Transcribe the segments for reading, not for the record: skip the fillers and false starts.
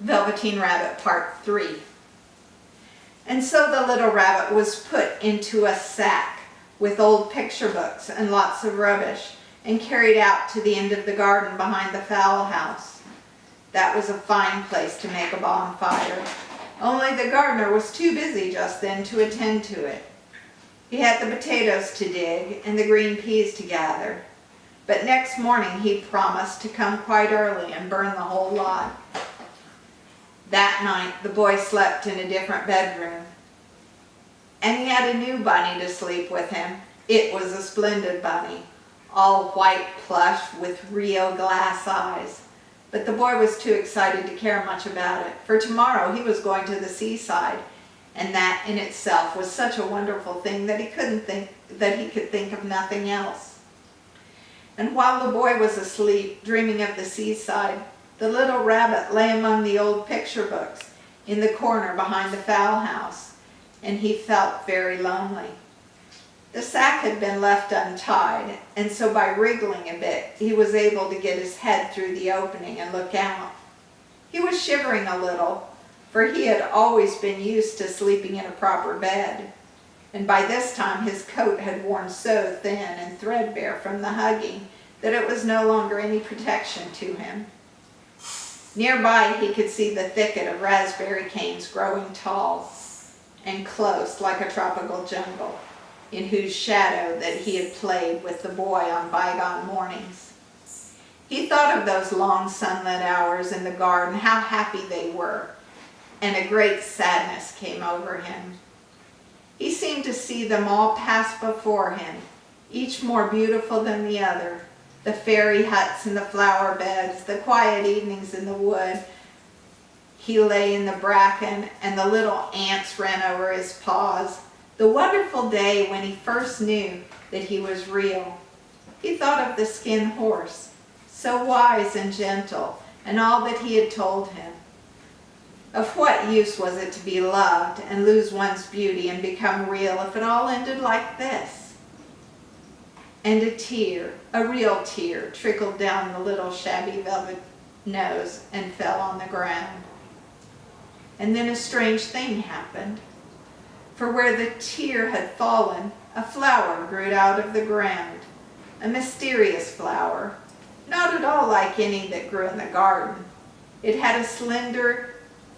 Velveteen Rabbit Part 3. And so the little rabbit was put into a sack with old picture books and lots of rubbish and carried out to the end of the garden behind the fowl house. That was a fine place to make a bonfire, only the gardener was too busy just then to attend to it. He had the potatoes to dig and the green peas to gather, but next morning he promised to come quite early and burn the whole lot. That night the boy slept in a different bedroom, and he had a new bunny to sleep with him. It was a splendid bunny, all white plush with real glass eyes. But the boy was too excited to care much about it, for tomorrow he was going to the seaside, and that in itself was such a wonderful thing that he could think of nothing else. And while the boy was asleep, dreaming of the seaside, the little rabbit lay among the old picture books in the corner behind the fowl house, and he felt very lonely. The sack had been left untied, and so by wriggling a bit, he was able to get his head through the opening and look out. He was shivering a little, for he had always been used to sleeping in a proper bed, and by this time his coat had worn so thin and threadbare from the hugging that it was no longer any protection to him. Nearby he could see the thicket of raspberry canes growing tall and close like a tropical jungle, in whose shadow that he had played with the boy on bygone mornings. He thought of those long sunlit hours in the garden, how happy they were, and a great sadness came over him. He seemed to see them all pass before him, each more beautiful than the other. The fairy huts and the flower beds, the quiet evenings in the wood. He lay in the bracken and the little ants ran over his paws. The wonderful day when he first knew that he was real. He thought of the skin horse, so wise and gentle, and all that he had told him. Of what use was it to be loved and lose one's beauty and become real if it all ended like this? And a tear, a real tear, trickled down the little shabby velvet nose and fell on the ground. And then a strange thing happened. For where the tear had fallen, a flower grew out of the ground, a mysterious flower, not at all like any that grew in the garden. It had a slender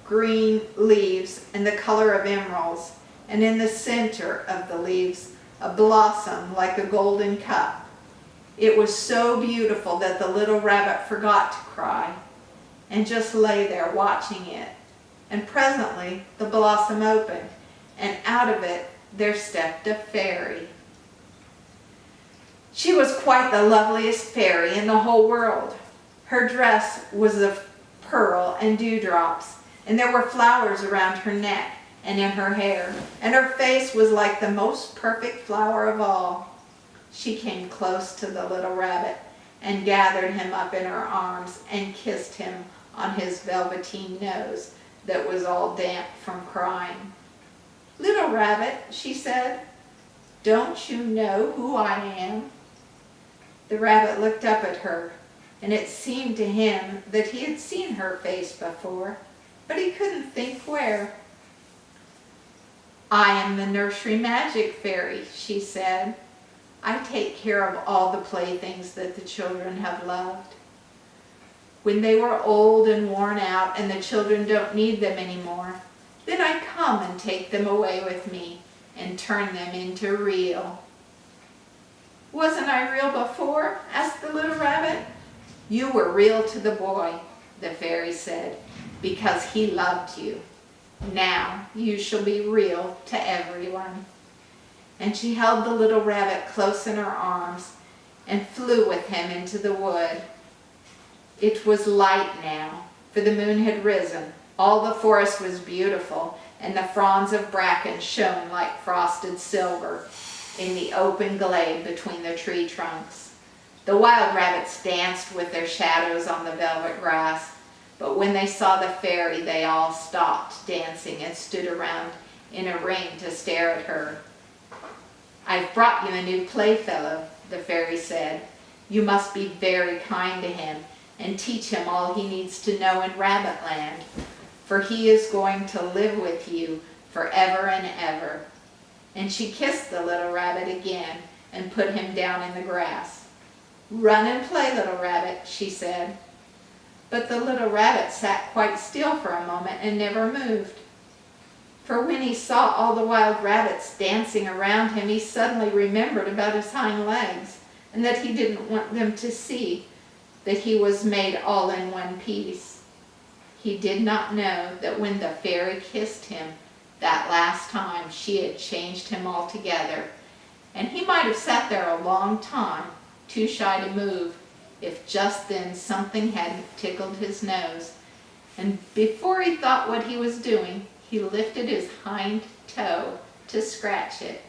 green leaves and the color of emeralds, and in the center of the leaves, a blossom like a golden cup. It was so beautiful that the little rabbit forgot to cry and just lay there watching it. And presently the blossom opened, and out of it there stepped a fairy. She was quite the loveliest fairy in the whole world. Her dress was of pearl and dewdrops, and there were flowers around her neck and in her hair, and her face was like the most perfect flower of all. She came close to the little rabbit and gathered him up in her arms and kissed him on his velveteen nose that was all damp from crying. "Little rabbit," she said, "don't you know who I am?" The rabbit looked up at her, and it seemed to him that he had seen her face before, but he couldn't think where. "I am the nursery magic fairy," she said. "I take care of all the playthings that the children have loved. When they were old and worn out and the children don't need them anymore, then I come and take them away with me and turn them into real." "Wasn't I real before?" asked the little rabbit. "You were real to the boy," the fairy said, "because he loved you. Now you shall be real to everyone." And she held the little rabbit close in her arms and flew with him into the wood. It was light now, for the moon had risen. All the forest was beautiful, and the fronds of bracken shone like frosted silver in the open glade between the tree trunks. The wild rabbits danced with their shadows on the velvet grass, but when they saw the fairy, they all stopped dancing and stood around in a ring to stare at her. "I've brought you a new playfellow," the fairy said. "You must be very kind to him and teach him all he needs to know in Rabbit Land, for he is going to live with you forever and ever." And she kissed the little rabbit again and put him down in the grass. "Run and play, little rabbit," she said. But the little rabbit sat quite still for a moment and never moved. For when he saw all the wild rabbits dancing around him, he suddenly remembered about his hind legs, and that he didn't want them to see that he was made all in one piece. He did not know that when the fairy kissed him that last time, she had changed him altogether, and he might have sat there a long time, too shy to move, if just then something hadn't tickled his nose, and before he thought what he was doing, he lifted his hind toe to scratch it,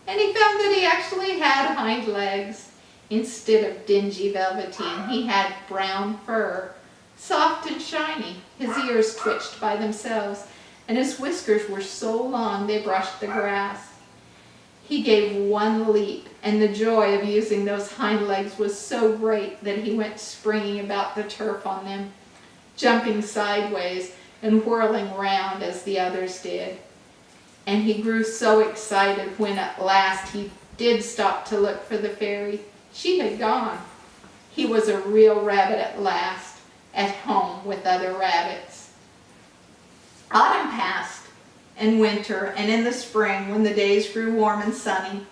and he found that he actually had hind legs. Instead of dingy velveteen, he had brown fur, soft and shiny. His ears twitched by themselves, and his whiskers were so long they brushed the grass. He gave one leap, and the joy of using those hind legs was so great that he went springing about the turf on them, jumping sideways and whirling round as the others did. And he grew so excited when at last he did stop to look for the fairy. She had gone. He was a real rabbit at last, at home with other rabbits. Autumn passed, and winter, and in the spring, when the days grew warm and sunny,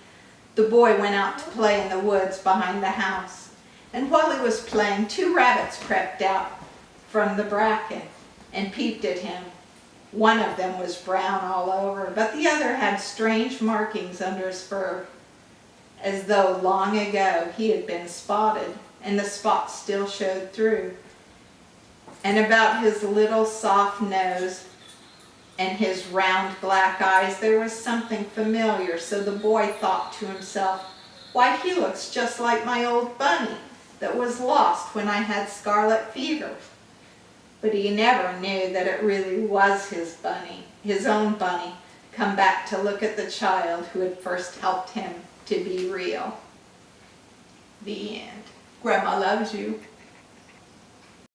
the boy went out to play in the woods behind the house. And while he was playing, 2 rabbits crept out from the bracken and peeped at him. One of them was brown all over, but the other had strange markings under his fur, as though long ago he had been spotted, and the spots still showed through. And about his little soft nose and his round black eyes there was something familiar, so the boy thought to himself, "Why, he looks just like my old bunny that was lost when I had scarlet fever." But he never knew that it really was his bunny, his own bunny, come back to look at the child who had first helped him to be real. The end. Grandma loves you.